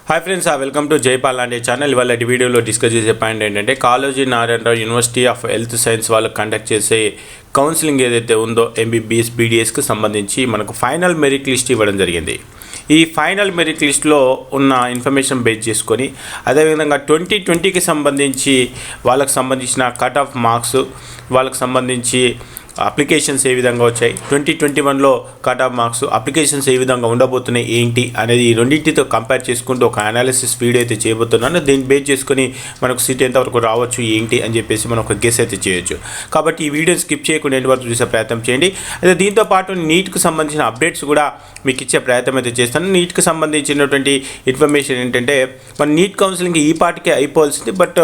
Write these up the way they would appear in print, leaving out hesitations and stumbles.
Hi friends, welcome to Jaipal లాంటి channel. ఇవాళ వీడియోలో డిస్కస్ చేసే పాయింట్ ఏంటంటే Kaloji Narayanarao university of health science వాళ్ళు కండక్ట్ చేసే కౌన్సిలింగ్ ఏదైతే ఉందో ఎంబీబీఎస్ బీడీఎస్కి సంబంధించి మనకు ఫైనల్ మెరిట్ లిస్ట్ ఇవ్వడం జరిగింది. ఈ ఫైనల్ మెరిట్ లిస్ట్లో ఉన్న ఇన్ఫర్మేషన్ బేస్ చేసుకొని అదేవిధంగా 2020కి సంబంధించి వాళ్ళకి సంబంధించిన కట్ ఆఫ్ మార్క్స్, వాళ్ళకి సంబంధించి అప్లికేషన్స్ ఏ విధంగా వచ్చాయి, 2021లో కట్ ఆఫ్ మార్క్స్, అప్లికేషన్స్ ఏ విధంగా ఉండబోతున్నాయి ఏంటి అనేది ఈ రెండింటితో కంపేర్ చేసుకుంటూ ఒక అనాలిసిస్ వీడియో అయితే చేయబోతున్నాను. దీన్ని బేస్ చేసుకొని మనకు సీట్ ఎంతవరకు రావచ్చు ఏంటి అని చెప్పేసి మనం ఒక గెస్ అయితే చేయొచ్చు. కాబట్టి ఈ వీడియోని స్కిప్ చేయకుండా ఎండ్ వరకు చూసే ప్రయత్నం చేయండి. అయితే దీంతో పాటు నీట్కి సంబంధించిన అప్డేట్స్ కూడా మీకు ఇచ్చే ప్రయత్నం అయితే చేస్తాను. నీట్కి సంబంధించినటువంటి ఇన్ఫర్మేషన్ ఏంటంటే మన నీట్ కౌన్సిలింగ్ ఈ పాటికే అయిపోవాల్సింది, బట్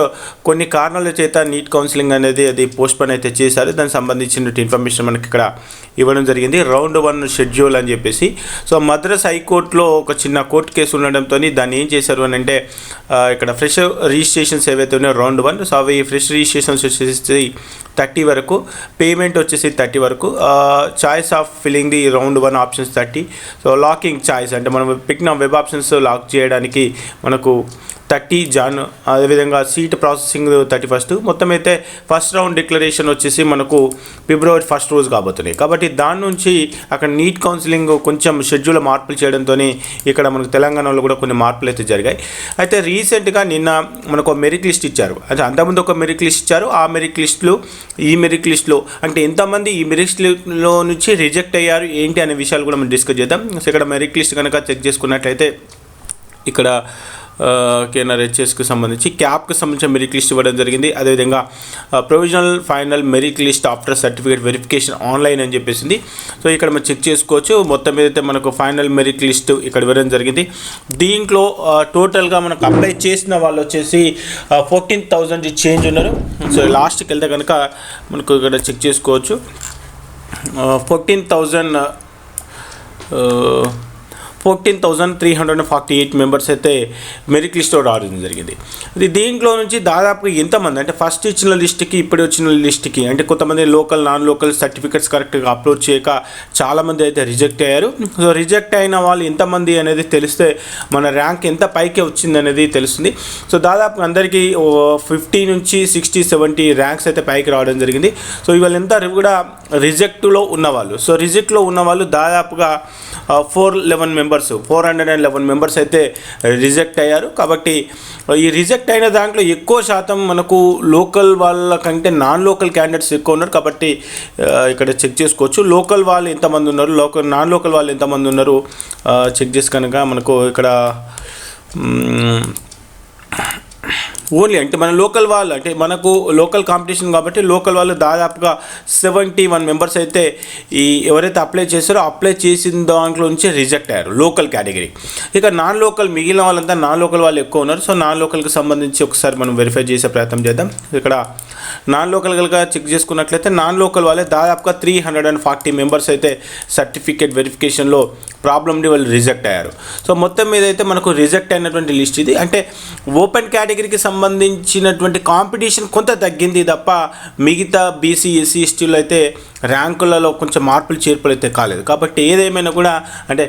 కొన్ని కారణాల చేత నీట్ కౌన్సిలింగ్ అనేది అది పోస్ట్పోన్ అయితే చేశారు. దానికి సంబంధించిన ఇన్ఫర్మేషన్ మనకి ఇక్కడ ఇవ్వడం జరిగింది. రౌండ్ 1 షెడ్యూల్ అని చెప్పేసి. సో మద్రాస్ హైకోర్టులో ఒక చిన్న కోర్టు కేసు ఉండడంతో దాన్ని ఏం చేశారు అని అంటే ఇక్కడ ఫ్రెష్ రిజిస్ట్రేషన్స్ ఏవైతే ఉన్నాయో రౌండ్ 1, సో అవి ఫ్రెష్ రిజిస్ట్రేషన్స్ వచ్చేసి 30 వరకు, పేమెంట్ వచ్చేసి 30 వరకు, choice of filling the round 1 options 30. So locking choice అంటే మనం పెట్టిన వెబ్ ఆప్షన్స్ లాక్ చేయడానికి మనకు 30 జాన్, అదేవిధంగా సీట్ ప్రాసెసింగ్ 31. మొత్తం అయితే ఫస్ట్ రౌండ్ డిక్లరేషన్ వచ్చేసి మనకు ఫిబ్రవరి 1 రోజు కాబోతున్నాయి. కాబట్టి దాని నుంచి అక్కడ నీట్ కౌన్సిలింగ్ కొంచెం షెడ్యూల్ మార్పులు చేయడంతో ఇక్కడ మనకు తెలంగాణలో కూడా కొన్ని మార్పులు అయితే జరిగాయి. అయితే రీసెంట్గా నిన్న మనకు మెరిట్ లిస్ట్ ఇచ్చారు. అంటే అంతకుముందు ఒక మెరిట్ లిస్ట్ ఇచ్చారు. ఆ మెరిట్ లిస్టులు ఈ మెరిట్ లిస్టులో అంటే ఎంతమంది ఈ మెరిట్ లిస్టులో నుంచి రిజెక్ట్ అయ్యారు ఏంటి అనే విషయాలు కూడా మనం డిస్కస్ చేద్దాం. సో ఇక్కడ మెరిట్ లిస్ట్ కనుక చెక్ చేసుకున్నట్లయితే ఇక్కడ కేఎన్ఆర్హెచ్ఎస్కి సంబంధించి క్యాప్కి సంబంధించిన మెరిట్ లిస్ట్ ఇవ్వడం జరిగింది. అదేవిధంగా provisional final merit list after certificate verification online అని చెప్పేసింది. సో ఇక్కడ మనం చెక్ చేసుకోవచ్చు. మొత్తం ఏదైతే మనకు ఫైనల్ మెరిట్ లిస్ట్ ఇక్కడ ఇవ్వడం జరిగింది. దీంట్లో టోటల్గా మనకు అప్లై చేసిన వాళ్ళు వచ్చేసి 14,000 చేంజ్ ఉన్నారు. సో లాస్ట్కి వెళ్తే కనుక మనకు ఇక్కడ చెక్ చేసుకోవచ్చు. 14,348 మెంబర్స్ అయితే మెరిట్ లిస్ట్లో రావడం జరిగింది. దీంట్లో నుంచి దాదాపుగా ఎంతమంది అంటే ఫస్ట్ ఇచ్చిన లిస్ట్కి ఇప్పుడు వచ్చిన లిస్ట్కి అంటే కొంతమంది లోకల్ నాన్ లోకల్ సర్టిఫికెట్స్ కరెక్ట్గా అప్లోడ్ చేయక చాలామంది అయితే రిజెక్ట్ అయ్యారు. సో రిజెక్ట్ అయిన వాళ్ళు ఎంతమంది అనేది తెలిస్తే మన ర్యాంక్ ఎంత పైకి వచ్చింది అనేది తెలుస్తుంది. సో దాదాపు అందరికీ 50 నుంచి 60, 70 ర్యాంక్స్ అయితే పైకి రావడం జరిగింది. సో ఇవాళంతా కూడా రిజెక్ట్లో ఉన్నవాళ్ళు. సో రిజెక్ట్లో ఉన్నవాళ్ళు దాదాపుగా 411 మెంబర్స్ అయితే రిజెక్ట్ అయ్యారు. కాబట్టి ఈ రిజెక్ట్ అయిన దాంట్లో ఎక్కువ శాతం మనకు లోకల్ వాళ్ళ కంటే నాన్ లోకల్ క్యాండిడేట్స్ ఎక్కువ ఉన్నారు. కాబట్టి ఇక్కడ చెక్ చేసుకోవచ్చు లోకల్ వాళ్ళు ఎంతమంది ఉన్నారు, నాన్ లోకల్ వాళ్ళు ఎంతమంది ఉన్నారు చెక్ చేసి కనుక మనకు ఇక్కడ ఓన్లీ అంటే మన లోకల్ వాళ్ళు అంటే మనకు లోకల్ కాంపిటీషన్ కాబట్టి లోకల్ వాళ్ళు దాదాపుగా 71 మెంబర్స్ అయితే ఈ ఎవరైతే అప్లై చేశారో అప్లై చేసిన దాంట్లో నుంచి రిజెక్ట్ అయ్యారు లోకల్ కేటగిరీ. ఇక నాన్ లోకల్ మిగిలిన వాళ్ళంతా నాన్ లోకల్ వాళ్ళు ఎక్కువ ఉన్నారు. సో నాన్ లోకల్కి సంబంధించి ఒకసారి మనం వెరిఫై చేసే ప్రయత్నం చేద్దాం. ఇక్కడ నాన్ లోకల్ కనుక చెక్ చేసుకున్నట్లయితే నాన్ లోకల్ వాళ్ళే దాదాపుగా 340 మెంబర్స్ అయితే సర్టిఫికేట్ వెరిఫికేషన్లో ప్రాబ్లమ్ వాళ్ళు రిజెక్ట్ అయ్యారు. సో మొత్తం మీద అయితే మనకు రిజెక్ట్ అయినటువంటి లిస్ట్ ఇది. అంటే ఓపెన్ కేటగిరీకి సంబంధించినటువంటి కాంపిటీషన్ కొంత తగ్గింది తప్ప మిగతా బీసీ, ఎస్సీ, ఎస్టీలో అయితే ర్యాంకులలో కొంచెం మార్పులు చేర్పులు అయితే కాలేదు. కాబట్టి ఏదేమైనా కూడా అంటే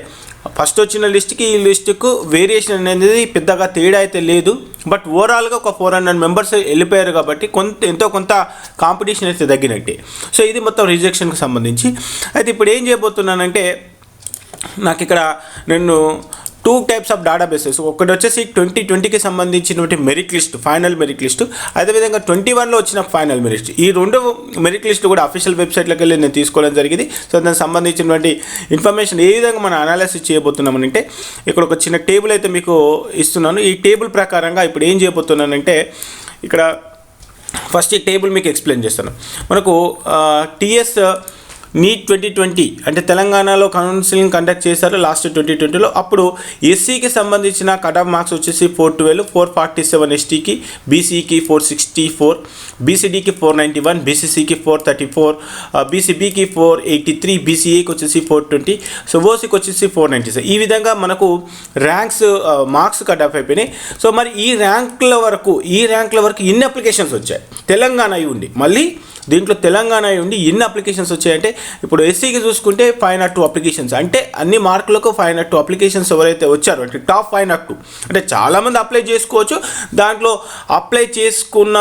ఫస్ట్ వచ్చిన లిస్ట్కి ఈ లిస్టుకు వేరియేషన్ అనేది పెద్దగా తేడా అయితే లేదు. బట్ ఓవరాల్గా ఒక 400 మెంబర్స్ వెళ్ళిపోయారు కాబట్టి ఎంతో కొంత కాంపిటీషన్ అయితే తగ్గినట్టే. సో ఇది మొత్తం రిజెక్షన్కి సంబంధించి. అయితే ఇప్పుడు ఏం చేయబోతున్నానంటే నాకు ఇక్కడ నేను 2 టైప్స్ ఆఫ్ డేటాబేసెస్, ఒకటి వచ్చేసి 2020కి సంబంధించినటువంటి merit list, final merit list, అదేవిధంగా 21లో వచ్చిన ఫైనల్ మెరిట్. ఈ 2 మెరిట్ లిస్టు కూడా అఫీషియల్ వెబ్సైట్లోకి వెళ్ళి నేను తీసుకోవడం జరిగింది. సో దానికి సంబంధించినటువంటి ఇన్ఫర్మేషన్ ఏ విధంగా మనం అనాలిసిస్ చేయబోతున్నామంటే ఇక్కడ ఒక చిన్న టేబుల్ అయితే మీకు ఇస్తున్నాను. ఈ టేబుల్ ప్రకారంగా ఇప్పుడు ఏం చేయబోతున్నానంటే ఇక్కడ ఫస్ట్ ఈ టేబుల్ మీకు ఎక్స్ప్లెయిన్ చేస్తాను. మనకు టీఎస్ నీట్ 2020 అంటే తెలంగాణలో కౌన్సిలింగ్ కండక్ట్ చేశారు లాస్ట్ 2020లో. అప్పుడు ఎస్సీకి సంబంధించిన కట్ ఆఫ్ మార్క్స్ వచ్చేసి 412, 447 ఎస్టీకి, బీసీకి 464, బీసీడీకి 491, బీసీసీకి 434, బీసీబీకి 483, బీసీఏకి వచ్చేసి 420, సో ఓసీకి వచ్చేసి 497. ఈ విధంగా మనకు ర్యాంక్స్ మార్క్స్ కట్ ఆఫ్ అయిపోయినాయి. సో మరి ఈ ర్యాంకుల వరకు ఇన్ని అప్లికేషన్స్ వచ్చాయి తెలంగాణ అయి ఉండి. మళ్ళీ దీంట్లో తెలంగాణ ఉండి ఎన్ని అప్లికేషన్స్ వచ్చాయంటే ఇప్పుడు ఎస్సీకి చూసుకుంటే 502 అప్లికేషన్స్, అంటే అన్ని మార్కులకు 502 అప్లికేషన్స్ ఎవరైతే వచ్చారో అంటే టాప్ 502, అంటే చాలామంది అప్లై చేసుకోవచ్చు. దాంట్లో అప్లై చేసుకున్న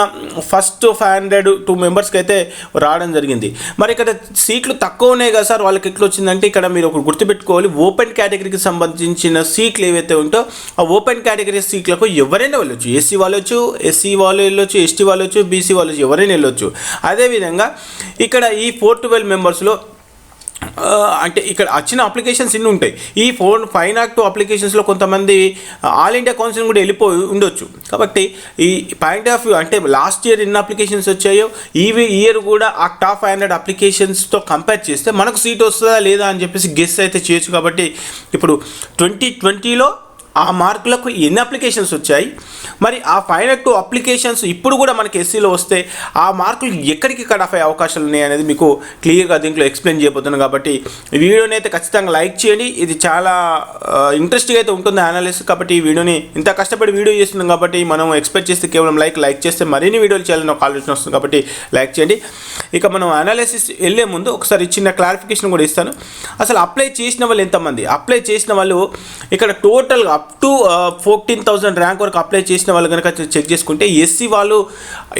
ఫస్ట్ 502 మెంబర్స్కి అయితే రావడం జరిగింది. మరి ఇక్కడ సీట్లు తక్కువ ఉన్నాయి కదా సార్, వాళ్ళకి ఎట్లా వచ్చిందంటే ఇక్కడ మీరు ఒక గుర్తుపెట్టుకోవాలి, ఓపెన్ కేటగిరీకి సంబంధించిన సీట్లు ఏవైతే ఉంటో ఆ ఓపెన్ కేటగిరీ సీట్లకు ఎవరైనా వెళ్ళొచ్చు. ఎస్సీ వాళ్ళు వచ్చు, ఎస్సీ వాళ్ళు వెళ్ళొచ్చు, ఎస్టీ వాళ్ళు వచ్చు, బీసీ వాళ్ళు ఎవరైనా వెళ్ళొచ్చు. అదేవిధంగా ఇక్కడ ఈ 412 మెంబర్స్లో అంటే ఇక్కడ వచ్చిన అప్లికేషన్స్ ఇన్ని ఉంటాయి. ఈ 502 అప్లికేషన్స్లో కొంతమంది ఆల్ ఇండియా కౌన్సిల్ కూడా వెళ్ళిపోయి ఉండొచ్చు. కాబట్టి ఈ పాయింట్ ఆఫ్ వ్యూ అంటే లాస్ట్ ఇయర్ ఎన్ని అప్లికేషన్స్ వచ్చాయో ఈ ఇయర్ కూడా ఆ టాప్ 500 అప్లికేషన్స్తో కంపేర్ చేస్తే మనకు సీట్ వస్తుందా లేదా అని చెప్పేసి గెస్ అయితే చేయొచ్చు. కాబట్టి ఇప్పుడు 2020లో ఆ మార్కులకు ఎన్ని అప్లికేషన్స్ వచ్చాయి, మరి ఆ 502 అప్లికేషన్స్ ఇప్పుడు కూడా మనకి ఎస్సీలో వస్తే ఆ మార్కులు ఎక్కడికి కట్ ఆఫ్ అయ్యే అవకాశాలు ఉన్నాయి అనేది మీకు క్లియర్గా దీంట్లో ఎక్స్ప్లెయిన్ చేయబోతున్నాను. కాబట్టి ఈ వీడియోని అయితే ఖచ్చితంగా లైక్ చేయండి. ఇది చాలా ఇంట్రెస్టింగ్ అయితే ఉంటుంది అనాలిసిస్. కాబట్టి ఈ వీడియోని ఇంత కష్టపడి వీడియో చేస్తున్నాం కాబట్టి మనం ఎక్స్పెక్ట్ చేస్తే కేవలం లైక్ చేస్తే మరిన్ని వీడియోలు చేయాలని ఒక ఆలోచన వస్తుంది. కాబట్టి లైక్ చేయండి. ఇక మనం అనాలిసిస్ వెళ్ళే ముందు ఒకసారి చిన్న క్లారిఫికేషన్ కూడా ఇస్తాను. అసలు అప్లై చేసిన వాళ్ళు ఎంతమంది, అప్లై చేసిన వాళ్ళు ఇక్కడ టోటల్గా అప్ టు 14,000 ర్యాంక్ వరకు అప్లై చేసిన వాళ్ళు కనుక చెక్ చేసుకుంటే ఎస్సీ వాళ్ళు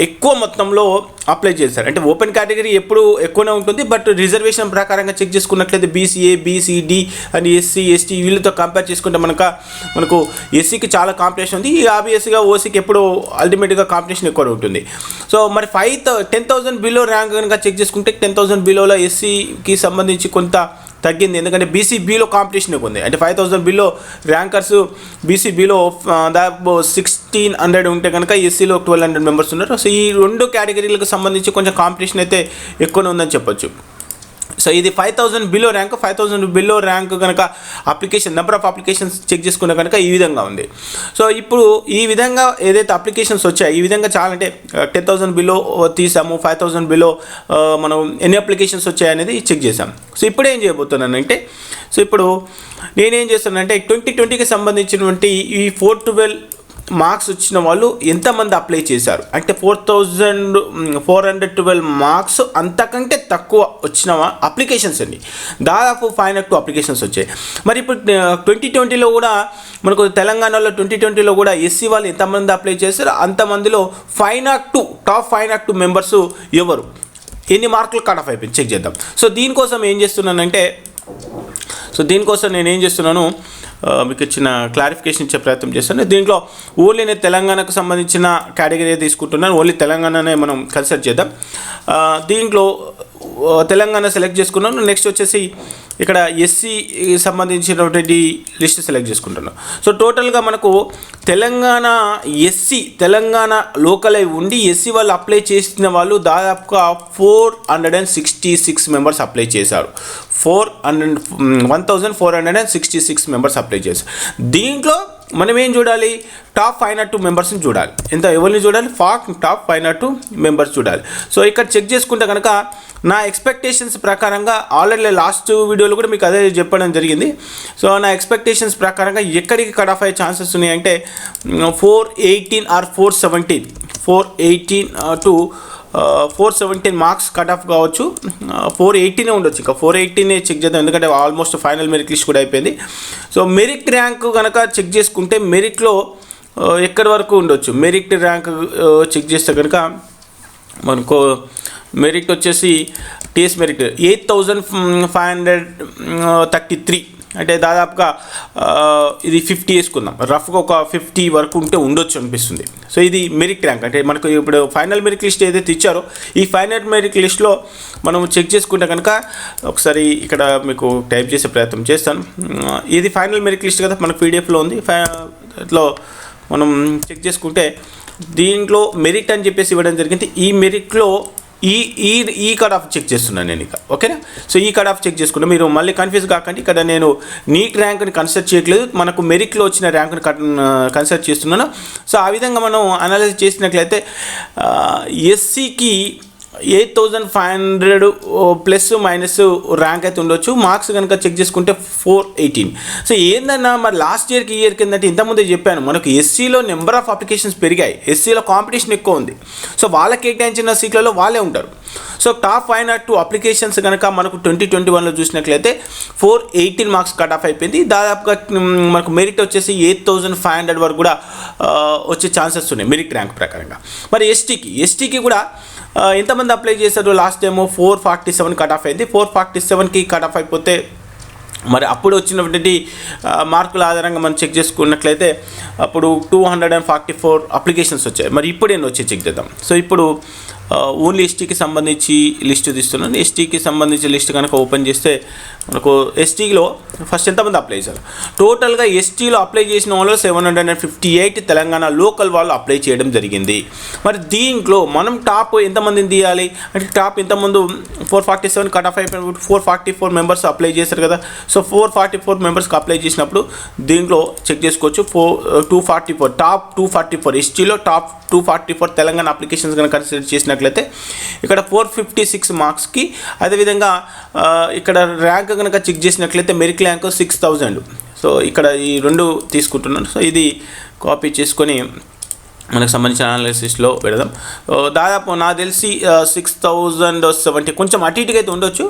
ఎక్కువ మొత్తంలో అప్లై చేశారు. అంటే ఓపెన్ కేటగిరీ ఎప్పుడు ఎక్కువనే ఉంటుంది, బట్ రిజర్వేషన్ ప్రకారంగా చెక్ చేసుకున్నట్లయితే BCA, BCD and SC, ST వీళ్ళతో కంపేర్ చేసుకుంటే మనకు ఎస్సీకి చాలా కాంపిటీషన్ ఉంది. ఈ ఆబ్వియస్గా ఓసీకి ఎప్పుడు అల్టిమేట్గా కాంపిటీషన్ ఎక్కువ ఉంటుంది. సో మరి 10,000 బిలో ర్యాంక్ కనుక చెక్ చేసుకుంటే 10,000 బిలోలో ఎస్సీకి సంబంధించి కొంత తగ్గింది. ఎందుకంటే బీసీబీలో కాంపిటీషన్ ఎక్కువ ఉంది. అంటే 5,000 బిలో ర్యాంకర్స్ బీసీబీలో దాదాపు 1,600 ఉంటే కనుక ఎస్సీలో 1,200 మెంబర్స్ ఉన్నారు. సో ఈ రెండు కేటగిరీలకు సంబంధించి కొంచెం కాంపిటీషన్ అయితే ఎక్కువనే ఉందని చెప్పొచ్చు. సో ఇది 5,000 బిలో ర్యాంక్. 5,000 బిలో ర్యాంక్ కనుక application number of applications check చేసుకునే కనుక ఈ విధంగా ఉంది. సో ఇప్పుడు ఈ విధంగా ఏదైతే అప్లికేషన్స్ వచ్చాయి ఈ విధంగా చాలా అంటే 10,000 బిలో తీసాము, 5,000 బిలో మనం ఎన్ని అప్లికేషన్స్ వచ్చాయనేది చెక్ చేసాం. సో ఇప్పుడు ఏం చేయబోతున్నానంటే ఇప్పుడు నేనేం చేస్తానంటే 2020కి సంబంధించినటువంటి ఈ 412 మార్క్స్ వచ్చిన వాళ్ళు ఎంతమంది అప్లై చేశారు అంటే 4,412 మార్క్స్ అంతకంటే తక్కువ వచ్చిన అప్లికేషన్స్ అండి. దాదాపు 502 అప్లికేషన్స్ వచ్చాయి. మరి ఇప్పుడు 2020లో కూడా మనకు తెలంగాణలో 2020లో కూడా ఎస్సీ వాళ్ళు ఎంతమంది అప్లై చేశారు, అంతమందిలో 502 టాప్ 502 మెంబర్స్ ఎవరు, ఎన్ని మార్కులు కట్ ఆఫ్ అయిపోయింది చెక్ చేద్దాం. సో దీనికోసం ఏం చేస్తున్నానంటే నేను ఏం చేస్తున్నాను మీకు చిన్న క్లారిఫికేషన్ ఇచ్చే ప్రయత్నం చేస్తాను. దీంట్లో ఓన్లీ నేను తెలంగాణకు సంబంధించిన కేటగిరీ తీసుకుంటున్నాను. ఓన్లీ తెలంగాణనే మనం కన్సిడర్ చేద్దాం. దీంట్లో తెలంగాణ సెలెక్ట్ చేసుకున్నాను. నెక్స్ట్ వచ్చేసి ఇక్కడ ఎస్సీ సంబంధించినటువంటి లిస్ట్ సెలెక్ట్ చేసుకుంటున్నాను. సో టోటల్గా మనకు తెలంగాణ లోకల్ అయి ఉండి ఎస్సీ వాళ్ళు అప్లై చేసిన వాళ్ళు దాదాపుగా 466 మెంబర్స్ అప్లై చేశారు. 1,466 మెంబర్స్ అప్లై చేశారు. దీంట్లో మనం ఏం చూడాలి, టాప్ 502 మెంబర్స్ని చూడాలి. ఎవరిని చూడాలి, టాప్ 502 మెంబర్స్ చూడాలి. సో ఇక్కడ చెక్ చేసుకుంటే కనుక నా ఎక్స్పెక్టేషన్స్ ప్రకారంగా ఆల్రెడీ లాస్ట్ వీడియోలో కూడా మీకు అదే చెప్పడం జరిగింది. సో నా ఎక్స్పెక్టేషన్స్ ప్రకారంగా ఎక్కడికి కట్ ఆఫ్ అయ్యే ఛాన్సెస్ ఉన్నాయంటే 418 or 418 to 417 marks cut off కావచ్చు. 480 ఉండొచ్చు. ఇంకా 480 చెక్ చేద్దాం, ఎందుకంటే ఆల్మోస్ట్ ఫైనల్ మెరిట్ లిస్ట్ కూడా అయిపోయింది. సో మెరిట్ ర్యాంక్ కనుక చెక్ చేసుకుంటే మెరిట్లో ఎక్కడి వరకు ఉండొచ్చు, మెరిట్ ర్యాంక్ చెక్ చేస్తే కనుక మనకు మెరిట్ వచ్చేసి టీఎస్ మెరిట్ 8,533 అంటే దాదాపుగా ఇది 50 వేసుకుందాం, రఫ్గా ఒక 50 వరకు ఉంటే ఉండొచ్చు అనిపిస్తుంది. సో ఇది మెరిట్ ర్యాంక్. అంటే మనకు ఇప్పుడు ఫైనల్ మెరిట్ లిస్ట్ ఏదైతే ఇచ్చారో ఈ ఫైనల్ మెరిట్ లిస్ట్లో మనం చెక్ చేసుకుంటే కనుక ఒకసారి ఇక్కడ మీకు టైప్ చేసే ప్రయత్నం చేస్తాను. ఇది ఫైనల్ మెరిట్ లిస్ట్ కదా, మనకు పీడిఎఫ్లో ఉంది. ఇట్లా మనం చెక్ చేసుకుంటే దీంట్లో మెరిట్ అని చెప్పేసి ఇవ్వడం జరిగింది. ఈ మెరిట్లో ఈ కట్ ఆఫ్ చెక్ చేస్తున్నాను నేను ఇక, ఓకేనా. సో ఈ కట్ ఆఫ్ చెక్ చేసుకున్నా, మీరు మళ్ళీ కన్ఫ్యూజ్ కాకండి. ఇక్కడ నేను నీట్ ర్యాంక్ని కన్సిడర్ చేయట్లేదు, మనకు మెరిట్లో వచ్చిన ర్యాంక్ని కన్సిడర్ చేస్తున్నాను. సో ఆ విధంగా మనం అనాలిసిస్ చేసినట్లయితే ఎస్సీకి 8500 ప్లస్ మైనస్ ర్యాంక్ అయితే ఉండొచ్చు. మార్క్స్ కనుక చెక్ చేసుకుంటే 418. సో ఏందన్నా మరి లాస్ట్ ఇయర్కి ఈ ఇయర్కి ఏంటంటే ఇంతకుముందే చెప్పాను, మనకు ఎస్సీలో నెంబర్ ఆఫ్ అప్లికేషన్స్ పెరిగాయి, ఎస్సీలో కాంపిటీషన్ ఎక్కువ ఉంది. సో వాళ్ళకి కేటాయించిన సీట్లలో వాళ్ళే ఉంటారు. సో టాప్ 502 అప్లికేషన్స్ కనుక మనకు 2021లో చూసినట్లయితే 418 మార్క్స్ కట్ ఆఫ్ అయిపోయింది. దాదాపుగా మనకు మెరిట్ వచ్చేసి 8500 వరకు కూడా వచ్చే ఛాన్సెస్ ఉన్నాయి మెరిట్ ర్యాంక్ ప్రకారంగా. మరి ఎస్టీకి కూడా ఎంతమంది అప్లై చేశారు? లాస్ట్ టైం 447 కట్ ఆఫ్ అయింది. 447కి కట్ ఆఫ్ అయిపోతే మరి అప్పుడు వచ్చినటువంటి మార్కుల ఆధారంగా మనం చెక్ చేసుకున్నట్లయితే అప్పుడు 244 అప్లికేషన్స్ వచ్చాయి. మరి ఇప్పుడు ఎన్ని వచ్చి చెక్ చేద్దాం. సో ఇప్పుడు ఓన్లీ ఎస్టీకి సంబంధించి లిస్ట్ తీస్తున్నాను. ఎస్టీకి సంబంధించి లిస్ట్ కనుక ఓపెన్ చేస్తే మనకు ఎస్టీలో ఫస్ట్ ఎంతమంది అప్లై చేశారు? టోటల్గా ఎస్టీలో అప్లై చేసిన వాళ్ళు 758 తెలంగాణ లోకల్ వాళ్ళు అప్లై చేయడం జరిగింది. మరి దీంట్లో మనం టాప్ ఎంతమందిని తీయాలి అంటే టాప్ ఎంతమంది 447 కట్ ఆఫ్ అయిపోయిన 444 మెంబర్స్ అప్లై చేశారు కదా. సో 444 మెంబర్స్కి అప్లై చేసినప్పుడు దీంట్లో చెక్ చేసుకోవచ్చు. 244 టాప్ 244 ఎస్టీలో టాప్ 244 తెలంగాణ అప్లికేషన్స్ కనుక కన్సిడర్ చేసినట్లయితే ఇక్కడ 456 మార్క్స్కి, అదేవిధంగా ఇక్కడ ర్యాంక్ కనుక చెక్ చేసినట్లయితే మెరిట్ ర్యాంక్ 6000. సో ఇక్కడ ఈ రెండు తీసుకుంటున్నాను. సో ఇది కాపీ చేసుకొని మనకు సంబంధించిన అనాలిసిస్లో పెడదాం. దాదాపు నాకు తెలిసి 6070 కొంచెం అటు ఇటుగా అయితే ఉండొచ్చు.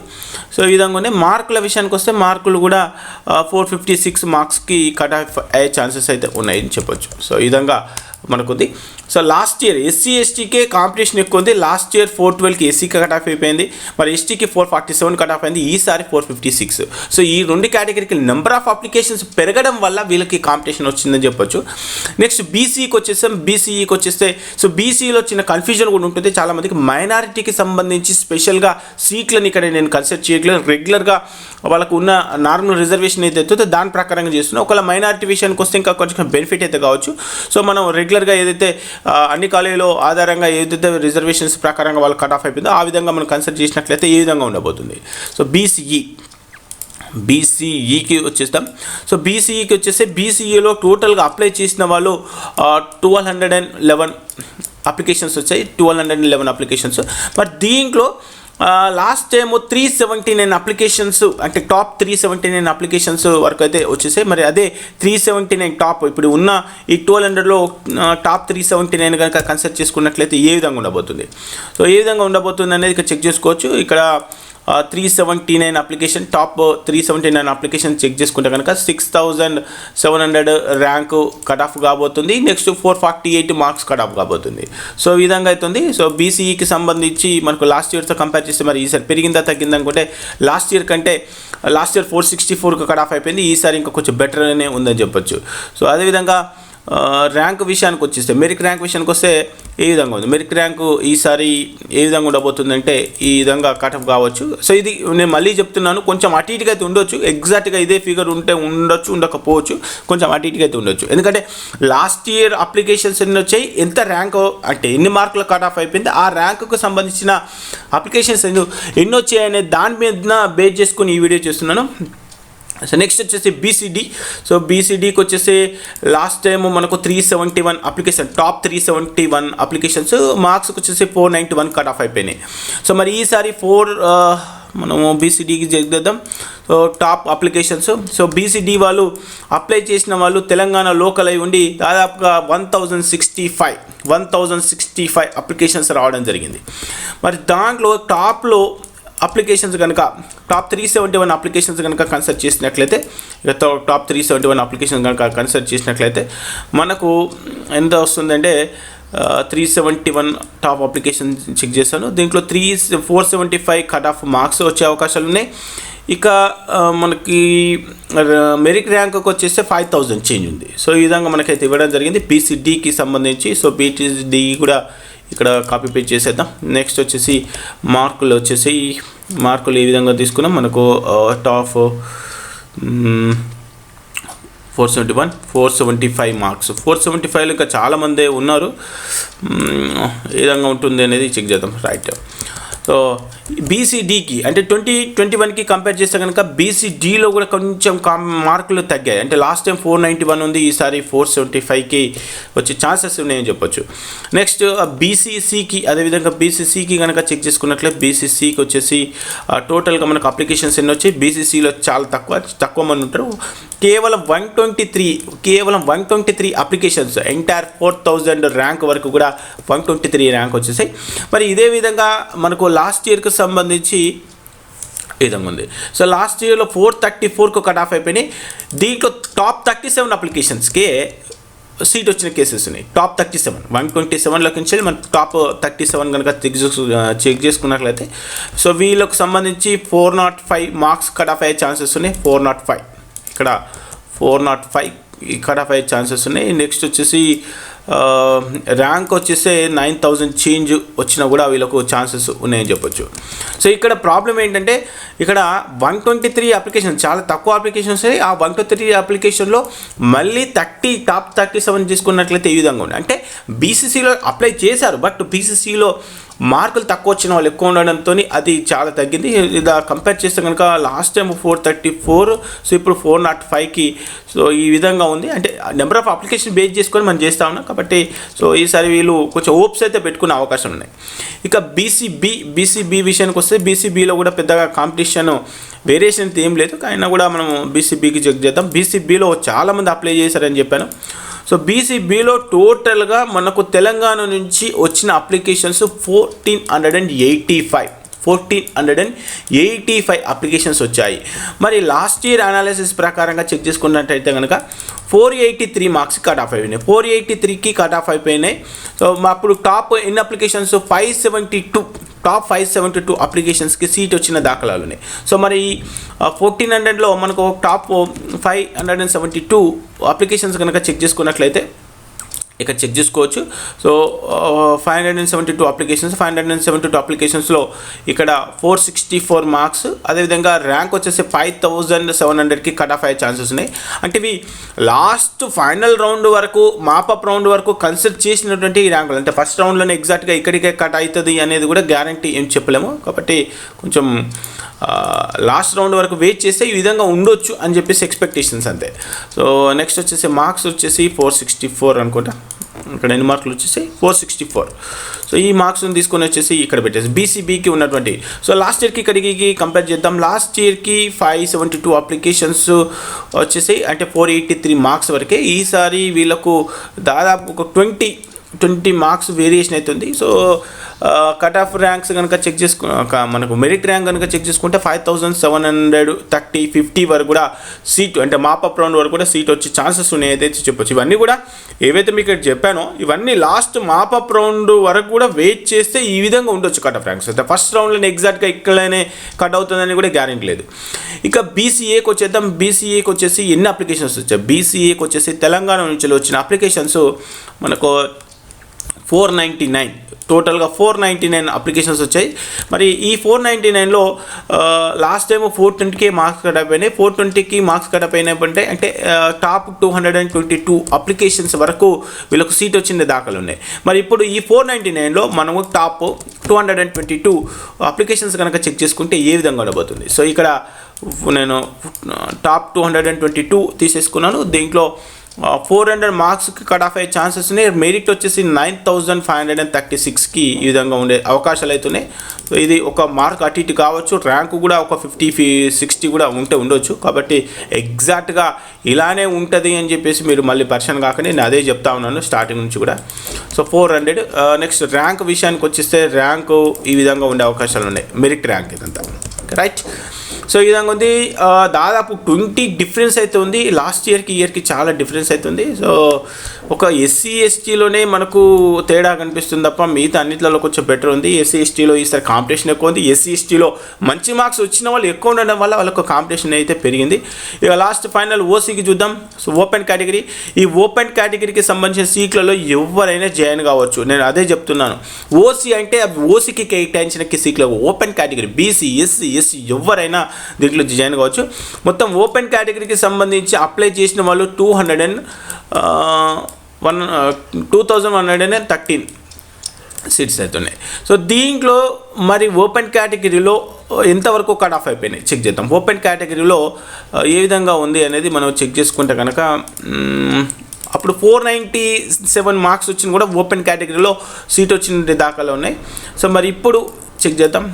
సో ఈ విధంగానే మార్కుల విషయానికి వస్తే మార్కులు కూడా 456 మార్క్స్కి కట్ ఆఫ్ అయ్యే ఛాన్సెస్ అయితే ఉన్నాయని చెప్పొచ్చు. సో ఈ విధంగా మనకుంది. So last year SC STK competition ఎక్కువ ఉంది. లాస్ట్ ఇయర్ 412కి ఎస్సీకి కట్ ఆఫ్ అయిపోయింది, మరి ఎస్టీకి 447 కట్ ఆఫ్ అయింది, ఈసారి 456. సో ఈ రెండు కేటగిరీకి నెంబర్ ఆఫ్ అప్లికేషన్స్ పెరగడం వల్ల వీళ్ళకి కాంపిటీషన్ వచ్చిందని చెప్పొచ్చు. నెక్స్ట్ బీసీఈకి వచ్చేస్తే సో బీసీలో చిన్న కన్ఫ్యూజన్ కూడా ఉంటుంది చాలామందికి. మైనారిటీకి సంబంధించి స్పెషల్గా సీట్లను ఇక్కడ నేను కన్సిడర్ చేయట్లేదు, రెగ్యులర్గా వాళ్ళకు ఉన్న నార్మల్ రిజర్వేషన్ ఏదైతే దాని ప్రకారంగా చేస్తున్నాం. ఒకవేళ మైనారిటీ విషయానికి వస్తే ఇంకా కొంచెం బెనిఫిట్ అయితే కావచ్చు. సో మనం రెగ్యులర్గా ఏదైతే అన్ని కాలేజీలో ఆధారంగా ఏదైతే రిజర్వేషన్స్ ప్రకారంగా వాళ్ళు కట్ ఆఫ్ అయిపోయిందో ఆ విధంగా మనం కన్సిడర్ చేసినట్లయితే ఏ విధంగా ఉండబోతుంది. సో బీసీఈకి వచ్చేస్తాం. సో బీసీఈకి వచ్చేస్తే బీసీఈలో టోటల్గా అప్లై చేసిన వాళ్ళు 1211 అప్లికేషన్స్ వచ్చాయి. 1211 అప్లికేషన్స్. మరి దీంట్లో లాస్ట్ టైం 379 అప్లికేషన్స్ అంటే టాప్ 379 అప్లికేషన్స్ వరకు అయితే వచ్చేసాయి. మరి అదే 379 టాప్ ఇప్పుడు ఉన్న ఈ 1200లో టాప్ 379 కనుక కన్సిడర్ చేసుకున్నట్లయితే ఏ విధంగా ఉండబోతుంది. సో ఏ విధంగా ఉండబోతుంది అనేది ఇక్కడ చెక్ చేసుకోవచ్చు. ఇక్కడ 379 అప్లికేషన్ టాప్ 379 అప్లికేషన్ చెక్ చేసుకుంటే కనుక 6700 ర్యాంకు కట్ ఆఫ్ కాబోతుంది. నెక్స్ట్ 448 మార్క్స్ కట్ ఆఫ్ కాబోతుంది. సో ఈ విధంగా అవుతుంది. సో బీసీఈకి సంబంధించి మనకు లాస్ట్ ఇయర్తో కంపేర్ చేస్తే మరి ఈసారి పెరిగిందా తగ్గిందా అనుకుంటే లాస్ట్ ఇయర్ 464 కట్ ఆఫ్ అయిపోయింది, ఈసారి ఇంకా కొంచెం బెటర్గానే ఉందని చెప్పొచ్చు. సో అదేవిధంగా ర్యాంక్ విషయానికి వచ్చేస్తే మెరిట్ ర్యాంక్ విషయానికి వస్తే ఏ విధంగా ఉంది. మెరిట్ ర్యాంకు ఈసారి ఏ విధంగా ఉండబోతుందంటే ఈ విధంగా కట్ ఆఫ్ కావచ్చు. సో ఇది నేను మళ్ళీ చెప్తున్నాను, కొంచెం అటు ఇటుగా అయితే ఉండొచ్చు. ఎగ్జాక్ట్గా ఇదే ఫిగర్ ఉంటే ఉండొచ్చు, ఉండకపోవచ్చు, కొంచెం అటు ఇటుగా అయితే ఉండొచ్చు. ఎందుకంటే లాస్ట్ ఇయర్ అప్లికేషన్స్ ఎన్ని వచ్చాయి, ఎంత ర్యాంక్ అంటే ఎన్ని మార్కులు కట్ ఆఫ్ అయిపోయింది, ఆ ర్యాంకుకు సంబంధించిన అప్లికేషన్స్ ఎన్ని వచ్చాయి అనే దాని మీద బేస్ చేసుకుని ఈ వీడియో చేస్తున్నాను. సో నెక్స్ట్ వచ్చేసి బీసీడీ. సో బీసీడీకి వచ్చేసి లాస్ట్ టైం మనకు 371 అప్లికేషన్ టాప్ 371 అప్లికేషన్స్ మార్క్స్కి వచ్చేసి 491 కట్ ఆఫ్ అయిపోయినాయి. సో మరి ఈసారి మనము బీసీడీకి చేద్దాం. So top applications. So BCD వాళ్ళు అప్లై చేసిన వాళ్ళు తెలంగాణ లోకల్ అయి ఉండి దాదాపుగా 1065 అప్లికేషన్స్ రావడం జరిగింది. మరి దాంట్లో టాప్లో అప్లికేషన్స్ కనుక టాప్ 371 అప్లికేషన్స్ కనుక కన్సిడర్ చేసినట్లయితే టాప్ 371 అప్లికేషన్స్ కనుక కన్సిడర్ చేసినట్లయితే మనకు ఎంత వస్తుందంటే 371 టాప్ అప్లికేషన్ చెక్ చేశాను. దీంట్లో 475 కట్ ఆఫ్ మార్క్స్ వచ్చే అవకాశాలు ఉన్నాయి. ఇక మనకి మెరిట్ ర్యాంక్కి వచ్చేస్తే 5000 చేంజ్ ఉంది. సో ఈ విధంగా మనకైతే ఇవ్వడం జరిగింది బీసీడీకి సంబంధించి. సో బీసీడీ కూడా ఇక్కడ కాపీ పేస్ట్ చేసేద్దాం. నెక్స్ట్ వచ్చేసి మార్కులు ఈ విధంగా తీసుకున్నాం. మనకు టాప్ 475 మార్క్స్. 475లో ఇంకా చాలామంది ఉన్నారు. ఏ విధంగా ఉంటుంది అనేది చెక్ చేద్దాం. రైట్. సో బీసీడీకి అంటే 2021కి కంపేర్ చేస్తే కనుక బీసీడీలో కూడా కొంచెం మార్కులు తగ్గాయి. అంటే లాస్ట్ టైం 491 ఉంది, ఈసారి 475కి వచ్చే ఛాన్సెస్ ఉన్నాయని చెప్పొచ్చు. నెక్స్ట్ బీసీసీకి అదేవిధంగా బీసీసీకి కనుక చెక్ చేసుకున్నట్లయితే బీసీసీకి వచ్చేసి టోటల్గా మనకు అప్లికేషన్స్ ఎన్ని వచ్చాయి. బీసీసీలో చాలా తక్కువ మంది ఉంటారు. కేవలం 123 అప్లికేషన్స్ ఎంటైర్ 4000 ర్యాంక్ వరకు కూడా 123 ర్యాంక్ వచ్చేసాయి. మరి ఇదే విధంగా మనకు లాస్ట్ ఇయర్కి సంబంధించి ఈ విధంగా ఉంది. సో లాస్ట్ ఇయర్లో 434కు కట్ ఆఫ్ అయిపోయినాయి. దీంట్లో టాప్ 37 అప్లికేషన్స్కే సీట్ వచ్చిన కేసెస్ ఉన్నాయి. టాప్ 37 127లోకి నుంచి మన టాప్ 37 కనుక చెక్ చేసుకున్నట్లయితే సో వీళ్ళకు సంబంధించి 405 మార్క్స్ కట్ ఆఫ్ అయ్యే ఛాన్సెస్ ఉన్నాయి. 405 ఇక్కడ 405 కట్ ఆఫ్ అయ్యే ఛాన్సెస్ ఉన్నాయి. నెక్స్ట్ వచ్చేసి ర్యాంక్ వచ్చేసి 9000 చేంజ్ వచ్చినా కూడా వీళ్ళకు ఛాన్సెస్ ఉన్నాయని చెప్పొచ్చు. సో ఇక్కడ ప్రాబ్లం ఏంటంటే ఇక్కడ 123 అప్లికేషన్ చాలా తక్కువ అప్లికేషన్స్. ఆ 123 అప్లికేషన్లో మళ్ళీ టాప్ 37 తీసుకున్నట్లయితే ఈ విధంగా ఉంది. అంటే బీసీసీలో అప్లై చేశారు, బట్ బీసీసీలో మార్కులు తక్కువ వచ్చిన వాళ్ళు ఎక్కువ ఉండడంతో అది చాలా తగ్గింది. ఇలా కంపేర్ చేస్తే కనుక లాస్ట్ టైం 434, సో ఇప్పుడు 405కి సో ఈ విధంగా ఉంది. అంటే నెంబర్ ఆఫ్ అప్లికేషన్ బేస్ చేసుకొని మనం చేస్తూ ఉన్నాం కాబట్టి సో ఈసారి వీళ్ళు కొంచెం హోప్స్ అయితే పెట్టుకునే అవకాశం ఉన్నాయి. ఇక బీసీబీ విషయానికి వస్తే బీసీబీలో కూడా పెద్దగా కాంపిటీషన్ వేరియేషన్ అయితే ఏం లేదు. అయినా కూడా మనం బీసీబీకి చెక్ చేద్దాం. బీసీబీలో చాలామంది అప్లై చేశారని చెప్పాను. సో బీసీబీలో టోటల్గా మనకు తెలంగాణ నుంచి వచ్చిన అప్లికేషన్స్ 1485 అప్లికేషన్స్ వచ్చాయి. మరి లాస్ట్ ఇయర్ అనాలిసిస్ ప్రకారంగా చెక్ చేసుకున్నట్టయితే కనుక 483 మార్క్స్ కట్ ఆఫ్ అయిపోయినాయి. 483కి కట్ ఆఫ్ అయిపోయినాయి. సో అప్పుడు టాప్ ఎన్ని అప్లికేషన్స్ 572 అప్లికేషన్స్కి సీట్ వచ్చిన దాఖలాలు ఉన్నాయి. సో మరి 1400లో మనకు టాప్ 572 అప్లికేషన్స్ కనుక చెక్ చేసుకున్నట్లయితే ఇక్కడ చెక్ చేసుకోవచ్చు. సో 572 అప్లికేషన్స్లో ఇక్కడ 464 మార్క్స్, అదేవిధంగా ర్యాంక్ వచ్చేసి 5700కి కట్ ఆఫ్ అయ్యే ఛాన్సెస్ ఉన్నాయి. అంటే ఇవి లాస్ట్ ఫైనల్ రౌండ్ వరకు మాపప్ రౌండ్ వరకు కన్సిడర్ చేసినటువంటి ర్యాంకులు. అంటే ఫస్ట్ రౌండ్లోనే ఎగ్జాక్ట్గా ఇక్కడికే కట్ అవుతుంది అనేది కూడా గ్యారంటీ ఏం చెప్పలేము. కాబట్టి కొంచెం లాస్ట్ రౌండ్ వరకు వెయిట్ చేస్తే ఈ విధంగా ఉండొచ్చు అని చెప్పేసి ఎక్స్పెక్టేషన్స్ అంతే. సో నెక్స్ట్ వచ్చేసి మార్క్స్ వచ్చేసి 464 అనుకుంటా. ఇక్కడ ఎన్ని మార్కులు వచ్చేసి 464. సో ఈ మార్క్స్ని తీసుకొని వచ్చేసి ఇక్కడ పెట్టేసి బీసీబీకి ఉన్నటువంటి సో లాస్ట్ ఇయర్కి ఇక్కడికి కంపేర్ చేద్దాం. లాస్ట్ ఇయర్కి 572 అప్లికేషన్స్ వచ్చేసి అంటే 483 మార్క్స్ వరకే. ఈసారి వీళ్ళకు దాదాపు ఒక 20 మార్క్స్ వేరియేషన్ అవుతుంది. సో కట్ ఆఫ్ ర్యాంక్స్ కనుక చెక్ మనకు మెరిట్ ర్యాంక్ కనుక చెక్ చేసుకుంటే 5730 50 వరకు కూడా సీట్ అంటే మాపప్ రౌండ్ వరకు కూడా సీట్ వచ్చే ఛాన్సెస్ ఉన్నాయి అయితే చెప్పొచ్చు. ఇవన్నీ కూడా ఏవైతే మీకు ఇక్కడ చెప్పానో ఇవన్నీ లాస్ట్ మాపప్ రౌండ్ వరకు కూడా వెయిట్ చేస్తే ఈ విధంగా ఉండొచ్చు కట్ ఆఫ్ ర్యాంక్స్. అయితే ఫస్ట్ రౌండ్లోనే ఎగ్జాక్ట్గా ఇక్కడనే కట్ అవుతుందని కూడా గ్యారెంటీ లేదు. ఇక బీసీఏకి వచ్చేద్దాం. బీసీఏకి వచ్చేసి ఎన్ని అప్లికేషన్స్ వచ్చాయి? బీసీఏకి వచ్చేసి తెలంగాణ నుంచి వచ్చిన అప్లికేషన్స్ మనకు 499 టోటల్గా 499 అప్లికేషన్స్ వచ్చాయి. మరి ఈ 499లో లాస్ట్ టైం 420కి మార్క్స్ కట్ అయిపోయినాయి. 420కి మార్క్స్ కట్ అయిపోయినాయంటే అంటే టాప్ 222 అప్లికేషన్స్ వరకు వీళ్ళకు సీట్ వచ్చిన దాఖలు ఉన్నాయి. మరి ఇప్పుడు ఈ 499లో మనము టాప్ 222 అప్లికేషన్స్ కనుక చెక్ చేసుకుంటే ఏ విధంగా ఉండబోతుంది? సో ఇక్కడ నేను టాప్ 222 తీసేసుకున్నాను. దీంట్లో 400 మార్క్స్కి కట్ ఆఫ్ అయ్యే ఛాన్సెస్ ఉన్నాయి. మెరిట్ వచ్చేసి 9536కి ఈ విధంగా ఉండే అవకాశాలు అవుతున్నాయి. సో ఇది ఒక మార్క్ అటు ఇటు కావచ్చు, ర్యాంకు కూడా ఒక 50-60 కూడా ఉండొచ్చు. కాబట్టి ఎగ్జాక్ట్గా ఇలానే ఉంటుంది అని చెప్పేసి మీరు మళ్ళీ పర్సన్ కాకనే నేను అదే చెప్తా ఉన్నాను స్టార్టింగ్ నుంచి కూడా. సో 400. నెక్స్ట్ ర్యాంక్ విషయానికి వచ్చేస్తే ర్యాంకు ఈ విధంగా ఉండే అవకాశాలు ఉన్నాయి. మెరిట్ ర్యాంక్ ఇదంతా రైట్. సో ఈ విధంగా ఉంది. దాదాపు 20 డిఫరెన్స్ అయితే ఉంది. లాస్ట్ ఇయర్కి చాలా డిఫరెన్స్ అవుతుంది. సో ఒక ఎస్సీ ఎస్టీలోనే మనకు తేడా కనిపిస్తుంది తప్ప మిగతా అన్నింటిలో కొంచెం బెటర్ ఉంది. ఎస్సీ ఎస్టీలో ఈసారి కాంపిటీషన్ ఎక్కువ ఉంది. ఎస్సీ ఎస్టీలో మంచి మార్క్స్ వచ్చిన వాళ్ళు ఎక్కువ ఉండడం వల్ల వాళ్ళకు కాంపిటీషన్ అయితే పెరిగింది. ఇక లాస్ట్ ఫైనల్ ఓసీకి చూద్దాం. సో ఓపెన్ కేటగిరీ, ఈ ఓపెన్ కేటగిరీకి సంబంధించిన సీట్లలో ఎవరైనా జాయిన్ కావచ్చు. నేను అదే చెప్తున్నాను. ఓసీ అంటే ఓసీకి కేటాయించిన సీట్లు, open category BC SC SC ఎవరైనా దీంట్లో జాయిన్ కావచ్చు. మొత్తం ఓపెన్ కేటగిరీకి సంబంధించి అప్లై చేసిన వాళ్ళు 2113 సీట్స్ అయితే ఉన్నాయి. సో దీంట్లో మరి ఓపెన్ కేటగిరీలో ఎంతవరకు కట్ ఆఫ్ అయిపోయినాయి చెక్ చేద్దాం. ఓపెన్ కేటగిరీలో ఏ విధంగా ఉంది అనేది మనం చెక్ చేసుకుంటే కనుక అప్పుడు 497 మార్క్స్ వచ్చిన కూడా ఓపెన్ కేటగిరీలో సీట్ వచ్చిన దాఖలు ఉన్నాయి. సో మరి ఇప్పుడు చెక్ చేద్దాం.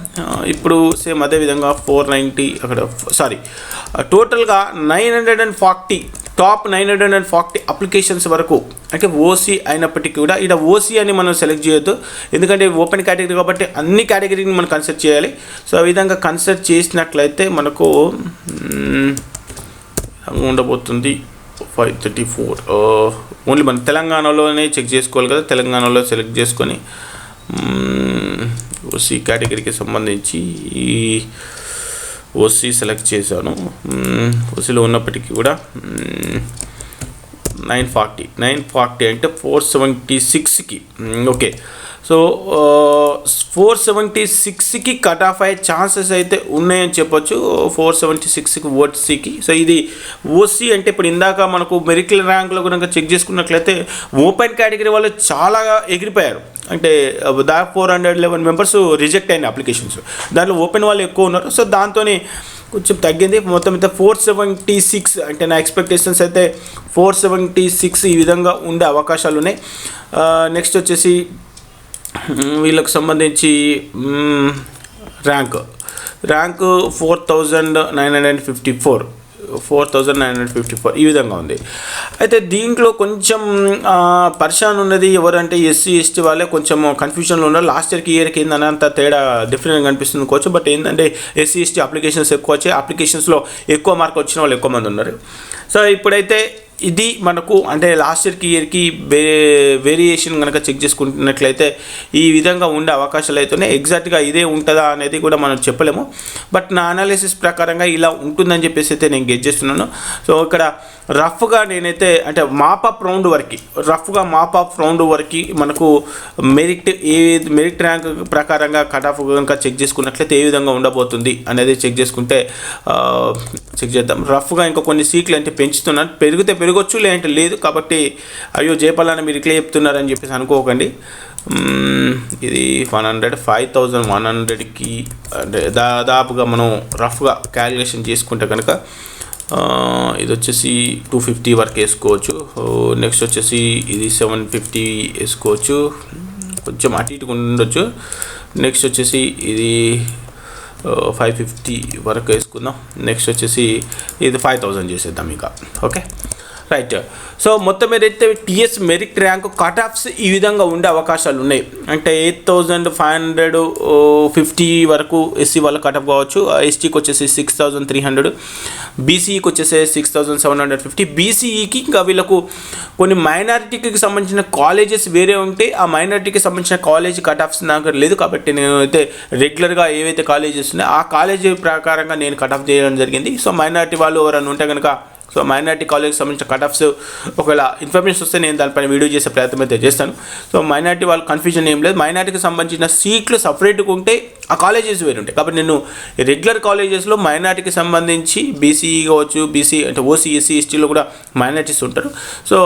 ఇప్పుడు సేమ్ అదేవిధంగా 490 అక్కడ టోటల్గా 940 టాప్ 940 అప్లికేషన్స్ వరకు అంటే ఓసీ అయినప్పటికీ కూడా ఇక్కడ ఓసీ అని మనం సెలెక్ట్ చేయొద్దు, ఎందుకంటే ఓపెన్ కేటగిరీ కాబట్టి అన్ని కేటగిరీని మనం కన్సిడర్ చేయాలి. సో ఆ విధంగా కన్సిడర్ చేసినట్లయితే మనకు ఉండబోతుంది 534. ఓన్లీ మన తెలంగాణలోనే చెక్ చేసుకోవాలి కదా, తెలంగాణలో సెలెక్ట్ చేసుకొని ఓసీ కేటగిరీకి సంబంధించి ఓసీ సెలెక్ట్ చేశాను. ఓసీలో ఉన్నప్పటికీ కూడా 940 అంటే 476కి ఓకే. సో 476కి కట్ ఆఫ్ అయ్యే ఛాన్సెస్ అయితే ఉన్నాయని చెప్పొచ్చు, 476కి ఓసీకి. సో ఇది ఓసీ అంటే ఇప్పుడు ఇందాక మనకు మెరిట్ ర్యాంక్లో కనుక చెక్ చేసుకున్నట్లయితే ఓపెన్ కేటగిరీ వాళ్ళు చాలా ఎగిరిపోయారు. అంటే దాదాపు 411 మెంబర్స్ రిజెక్ట్ అయిన అప్లికేషన్స్, దాంట్లో ఓపెన్ వాళ్ళు ఎక్కువ ఉన్నారు. సో దాంతో కొంచెం తగ్గింది. మొత్తం అయితే 476 అంటే నా ఎక్స్పెక్టేషన్స్ అయితే 476 ఈ విధంగా ఉండే అవకాశాలు ఉన్నాయి. నెక్స్ట్ వచ్చేసి వీళ్ళకు సంబంధించి ర్యాంక్ 4,954 ఈ విధంగా ఉంది. అయితే దీంట్లో కొంచెం పరిశాన్ ఉన్నది ఎవరంటే ఎస్సీ ఎస్టీ వాళ్ళే కొంచెం కన్ఫ్యూజన్లో ఉన్నారు. లాస్ట్ ఇయర్కి ఇయర్కి ఏందని అంత తేడా డిఫరెంట్గా కనిపిస్తుంది కోవచ్చు. బట్ ఏంటంటే ఎస్సీ ఎస్టీ అప్లికేషన్స్ ఎక్కువ వచ్చాయి, అప్లికేషన్స్లో ఎక్కువ మార్క్ వచ్చిన వాళ్ళు ఎక్కువ మంది ఉన్నారు. సో ఇప్పుడైతే ఇది మనకు అంటే లాస్ట్ ఇయర్కి వేరియేషన్ కనుక చెక్ చేసుకుంటున్నట్లయితే ఈ విధంగా ఉండే అవకాశాలు అవుతున్నాయి. ఎగ్జాక్ట్గా ఇదే ఉంటుందా అనేది కూడా మనం చెప్పలేము, బట్ నా అనాలిసిస్ ప్రకారంగా ఇలా ఉంటుందని చెప్పేసి అయితే నేను గెస్ చేస్తున్నాను. సో ఇక్కడ రఫ్గా నేనైతే అంటే మాపప్ రౌండ్ వరకు మనకు మెరిట్ ర్యాంక్ ప్రకారంగా కట్ ఆఫ్ కనుక చెక్ చేసుకున్నట్లయితే ఏ విధంగా ఉండబోతుంది అనేది చెక్ చేద్దాం. రఫ్గా ఇంకా కొన్ని సీట్లు అంటే పెంచుతున్నాను, పెరిగితే పెరగొచ్చు లేదంటే లేదు. కాబట్టి అయ్యో జయపాలన్న మీరు ఇట్లా చెప్తున్నారని చెప్పేసి అనుకోకండి. ఇది 5,100కి అంటే దాదాపుగా మనం రఫ్గా క్యాలిక్యులేషన్ చేసుకుంటే కనుక ఇది వచ్చేసి 250 వరకు వేసుకోవచ్చు. నెక్స్ట్ వచ్చేసి ఇది 750 వేసుకోవచ్చు, కొంచెం అటు ఇటుగా ఉండొచ్చు. నెక్స్ట్ వచ్చేసి ఇది 550 వరకు వేసుకుందాం. నెక్స్ట్ వచ్చేసి ఇది 5,000 చేసేద్దాం ఇక. Okay right. సో మొత్తం ఏదైతే TS merit rank cut offs ఈ విధంగా ఉండే అవకాశాలు ఉన్నాయి. అంటే 8,550 వరకు ఎస్సీ వాళ్ళకి కట్ ఆఫ్ కావచ్చు, ఎస్టీకి వచ్చేసి 6,300, బీసీఈకి వచ్చేసి 6,750. బీసీఈకి ఇంకా వీళ్ళకు కొన్ని మైనారిటీకి సంబంధించిన కాలేజెస్ వేరే ఉంటే ఆ మైనారిటీకి సంబంధించిన కాలేజ్ కట్ ఆఫ్స్ నాకు లేదు. కాబట్టి నేను అయితే రెగ్యులర్గా ఏవైతే కాలేజెస్ ఉన్నాయో ఆ కాలేజీ ప్రకారంగా నేను కట్ ఆఫ్ చేయడం జరిగింది. సో మైనారిటీ వాళ్ళు ఎవరైనా ఉంటే కనుక సో మైనారిటీ కాలేజ్కి సంబంధించిన కట్ ఆఫ్స్ ఒకవేళ ఇన్ఫర్మేషన్ వస్తే నేను దానిపైన వీడియో చేసే ప్రయత్నం అయితే చేస్తాను. సో మైనారిటీ వాళ్ళు కన్ఫ్యూజన్ ఏం లేదు, మైనారిటీకి సంబంధించిన సీట్లు సపరేట్గా ఉంటే ఆ కాలేజెస్ వేరు ఉంటాయి. కాబట్టి నేను రెగ్యులర్ కాలేజెస్లో మైనారిటీకి సంబంధించి బీసీఈ కావచ్చు, బీసీ అంటే ఓసీ ఎస్సీ ఎస్టీలో కూడా మైనారిటీస్ ఉంటారు. సో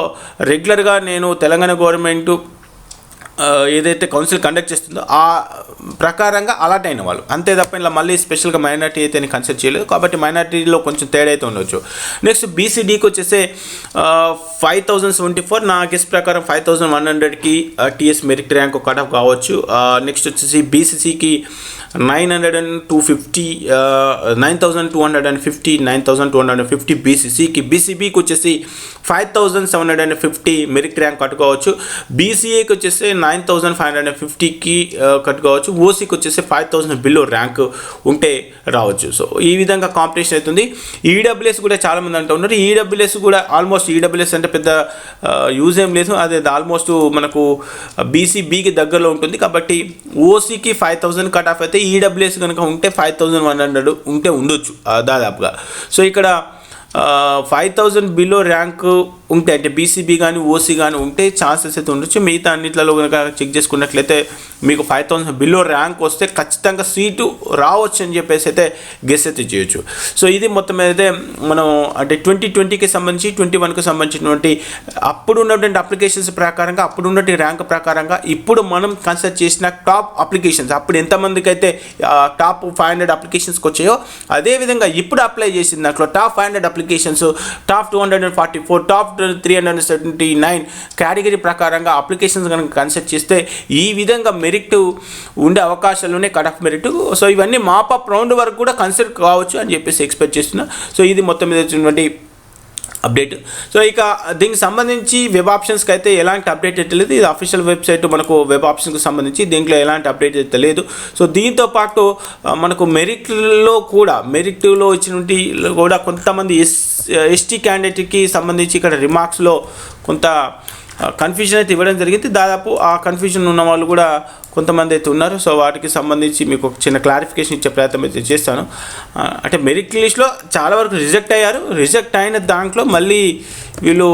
రెగ్యులర్గా నేను తెలంగాణ గవర్నమెంట్ ఏదైతే కౌన్సిల్ కండక్ట్ చేస్తుందో ఆ ప్రకారంగా అలాట్ అయిన వాళ్ళు అంతే తప్ప ఇలా మళ్ళీ స్పెషల్గా మైనారిటీ అయితే నేను కన్సిడర్ చేయలేదు. కాబట్టి మైనారిటీలో కొంచెం తేడా అయితే ఉండొచ్చు. నెక్స్ట్ బీసీడీకి వచ్చేసి 5,074, నా గెస్ ప్రకారం 5,100కి TS merit rank cut off కావచ్చు. నెక్స్ట్ వచ్చేసి బీసీసీకి 9,250 బీసీసీకి. బీసీబీకి వచ్చేసి 5,750 మెరిట్ ర్యాంక్ కట్టుకోవచ్చు. బీసీఏకి వచ్చేసి 9,550కి కట్టుకోవచ్చు. ఓసీకి వచ్చేసి 5,000 బిలో ర్యాంక్ ఉంటే రావచ్చు. సో ఈ విధంగా కాంపిటీషన్ అవుతుంది. ఈడబ్ల్యూఎస్ కూడా చాలామంది అంటూ ఉన్నారు. ఈడబ్ల్యూఎస్ కూడా ఆల్మోస్ట్ ఈడబ్ల్యూఎస్ అంటే పెద్ద యూజ్ ఏం లేదు, అదే ఆల్మోస్ట్ మనకు బీసీబీకి దగ్గరలో ఉంటుంది. కాబట్టి ఓసీకి 5,000 కట్ ఆఫ్ అయితే ఈడబ్ల్యూఎస్ కనుక ఉంటే 5,100 ఉంటే ఉండొచ్చు దాదాపుగా. సో ఇక్కడ 5,000 బిలో ర్యాంకు ఉంటే అంటే బీసీబీ కానీ ఓసీ కానీ ఉంటే ఛాన్సెస్ అయితే ఉండొచ్చు. మిగతా అన్నింటిలో కనుక చెక్ చేసుకున్నట్లయితే మీకు 5,000 బిలో ర్యాంక్ వస్తే ఖచ్చితంగా సీటు రావచ్చు అని చెప్పేసి అయితే గెస్ అయితే చేయొచ్చు. సో ఇది మొత్తం అయితే మనం అంటే 2020కి సంబంధించి 21కి సంబంధించినటువంటి అప్పుడు ఉన్నటువంటి అప్లికేషన్స్ ప్రకారంగా అప్పుడు ఉన్నటువంటి ర్యాంక్ ప్రకారంగా ఇప్పుడు మనం కన్సిడర్ చేసిన టాప్ అప్లికేషన్స్ అప్పుడు ఎంతమందికి అయితే టాప్ 500 అప్లికేషన్స్కి వచ్చాయో అదేవిధంగా ఇప్పుడు అప్లై చేసిన దాంట్లో top 500 applications top 244 top 379 category ప్రకారంగా అప్లికేషన్స్ కనుక కన్సిడర్ చేస్తే ఈ విధంగా మెరిట్ ఉండే అవకాశాలు ఉన్నాయి, కట్ ఆఫ్ మెరిట్. సో ఇవన్నీ మాపప్ రౌండ్ వరకు కూడా కన్సిడర్ కావచ్చు అని చెప్పేసి ఎక్స్పెక్ట్ చేస్తున్నా. సో ఇది మొత్తం మీద వచ్చినటువంటి అప్డేట్. సో ఇక దీనికి సంబంధించి వెబ్ ఆప్షన్స్కి అయితే ఎలాంటి అప్డేట్ అయితే లేదు. ఇది అఫీషియల్ వెబ్సైట్ మనకు వెబ్ ఆప్షన్కి సంబంధించి దీంట్లో ఎలాంటి అప్డేట్ అయితే లేదు. సో దీంతో పాటు మనకు మెరిట్లో ఇచ్చినటువంటి కూడా కొంతమంది ఎస్టీ క్యాండిడేట్కి సంబంధించి ఇక్కడ రిమార్క్స్లో కొంత కన్ఫ్యూజన్ అయితే ఇవ్వడం జరిగింది. దాదాపు ఆ కన్ఫ్యూజన్ ఉన్న వాళ్ళు కూడా కొంతమంది అయితే ఉన్నారు. సో వాటికి సంబంధించి మీకు ఒక చిన్న క్లారిఫికేషన్ ఇచ్చే ప్రయత్నం అయితే చేస్తాను. అంటే మెరిట్ లిస్ట్లో చాలా వరకు రిజెక్ట్ అయ్యారు. రిజెక్ట్ అయిన దాంట్లో మళ్ళీ వీళ్ళు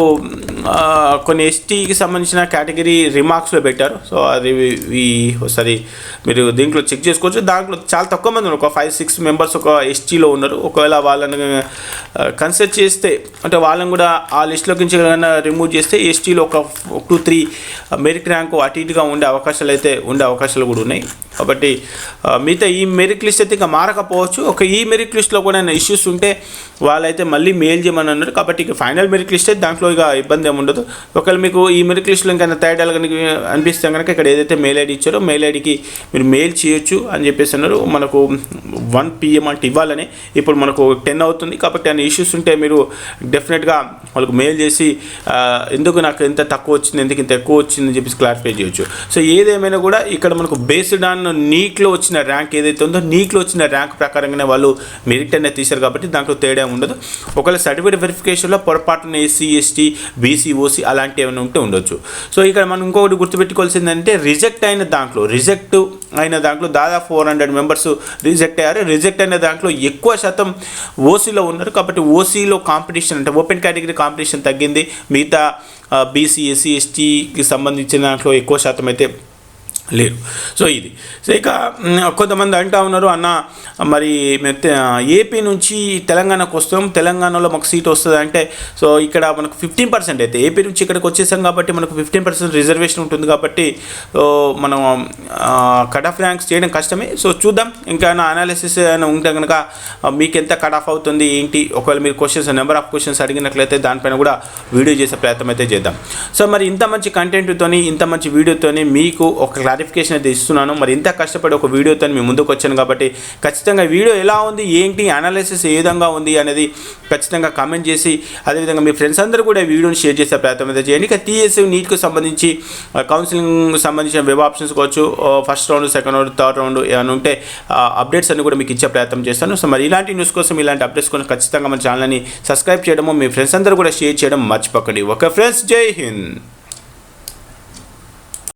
కొన్ని ఎస్టీకి సంబంధించిన కేటగిరీ రిమార్క్స్లో పెట్టారు. సో అది ఒకసారి మీరు దీంట్లో చెక్ చేసుకోవచ్చు. దాంట్లో చాలా తక్కువ మంది ఉన్నారు, ఒక 5-6 మెంబర్స్ ఒక ఎస్టీలో ఉన్నారు. ఒకవేళ వాళ్ళని కన్సిడర్ చేస్తే అంటే వాళ్ళని కూడా ఆ లిస్టులోకి నుంచి రిమూవ్ చేస్తే ఎస్టీలో ఒక 2-3 మెరిట్ ర్యాంకు అటు ఇటుగా ఉండే అవకాశాలు కూడా ఉన్నాయి. కాబట్టి మిగతా ఈ మెరిట్ లిస్ట్ అయితే ఇంకా మారకపోవచ్చు. ఒక ఈ మెరిట్ లిస్ట్లో కూడా ఇష్యూస్ ఉంటే వాళ్ళైతే మళ్ళీ మెయిల్ చేయమని అన్నారు. కాబట్టి ఇక ఫైనల్ మెరిట్ లిస్ట్ అయితే దాంట్లో ఇక ఇబ్బంది ఏమి ఉండదు. ఒకవేళ మీకు ఈ మెరిట్ లిస్ట్లో ఇంకా తేడాలు కనుక అనిపిస్తే కనుక ఇక్కడ ఏదైతే మెయిల్ ఐడి ఇచ్చారో మెయిల్ ఐడికి మీరు మెయిల్ చేయొచ్చు అని చెప్పేసి అన్నారు. మనకు 1 PM అంటే ఇవ్వాలని, ఇప్పుడు మనకు 10 అవుతుంది. కాబట్టి అన్ని ఇష్యూస్ ఉంటే మీరు డెఫినెట్గా వాళ్ళకు మెయిల్ చేసి ఎందుకు నాకు ఎంత తక్కువ వచ్చింది, ఎందుకు ఇంత ఎక్కువ వచ్చిందని చెప్పేసి క్లారిఫై చేయొచ్చు. సో ఏదేమైనా కూడా ఇక్కడ మనకు బేస్డ్ ఆన్ నీట్లో వచ్చిన ర్యాంక్ ఏదైతే ఉందో నీట్లో వచ్చిన ర్యాంక్ ప్రకారంగానే వాళ్ళు మెరిట్ అనేది తీశారు. కాబట్టి దాంట్లో తేడా ఉండదు. ఒకవేళ సర్టిఫికేట్ వెరిఫికేషన్లో పొరపాటున ఎస్సీ ఎస్టీ బీసీ ఓసీ అలాంటివి ఏమైనా ఉంటే ఉండొచ్చు. సో ఇక్కడ మనం ఇంకొకటి గుర్తుపెట్టుకోవాల్సిందంటే రిజెక్ట్ అయిన దాంట్లో దాదాపు 400 మెంబర్స్ రిజెక్ట్ అయ్యారు. రిజెక్ట్ అయిన దాంట్లో ఎక్కువ శాతం ఓసీలో ఉన్నారు. కాబట్టి ఓసీలో కాంపిటీషన్ అంటే ఓపెన్ కేటగిరీ కాంపిటీషన్ తగ్గింది. మిగతా బీసీ ఎస్సీ ఎస్టీకి సంబంధించిన దాంట్లో ఎక్కువ శాతం అయితే లేరు. సో ఇది. సో ఇక కొంతమంది అంటూ ఉన్నారు, అన్న మరి ఏపీ నుంచి తెలంగాణకు వస్తాం, తెలంగాణలో మాకు సీట్ వస్తుంది అంటే సో ఇక్కడ మనకు 15% అయితే ఏపీ నుంచి ఇక్కడికి వచ్చేసాం కాబట్టి మనకు 15% రిజర్వేషన్ ఉంటుంది. కాబట్టి మనం కట్ ఆఫ్ ర్యాంక్స్ చేయడం కష్టమే. సో చూద్దాం, ఇంకా అనాలిసిస్ అయినా ఉంటే కనుక మీకు ఎంత కట్ ఆఫ్ అవుతుంది ఏంటి, ఒకవేళ మీరు నెంబర్ ఆఫ్ క్వశ్చన్స్ అడిగినట్లయితే దానిపైన కూడా వీడియో చేసే ప్రయత్నం అయితే చేద్దాం. సో మరి ఇంత మంచి కంటెంట్తోని ఇంత మంచి వీడియోతోని మీకు ఒక క్లారిఫికేషన్ అయితే ఇస్తున్నాను. మరి ఇంత కష్టపడి ఒక వీడియోతో మీ ముందుకు వచ్చాను కాబట్టి ఖచ్చితంగా వీడియో ఎలా ఉంది ఏంటి అనాలిసిస్ ఏ విధంగా ఉంది అనేది ఖచ్చితంగా కామెంట్ చేసి అదేవిధంగా మీ ఫ్రెండ్స్ అందరూ కూడా వీడియోని షేర్ చేసే ప్రయత్నం అయితే చేయండి. ఇక టీఎస్ నీట్కు సంబంధించి కౌన్సిలింగ్ సంబంధించిన వెబ్ ఆప్షన్స్ కావచ్చు, first round, second round, third round ఏమైనా ఉంటే అప్డేట్స్ అన్ని కూడా మీకు ఇచ్చే ప్రయత్నం చేస్తాను. సో మరి ఇలాంటి న్యూస్ కోసం ఇలాంటి అప్డేట్స్ కోసం ఖచ్చితంగా మన ఛానల్ని సబ్స్క్రైబ్ చేయడము, మీ ఫ్రెండ్స్ అందరూ కూడా షేర్ చేయడం మర్చిపోకండి. ఓకే ఫ్రెండ్స్, జై హింద్.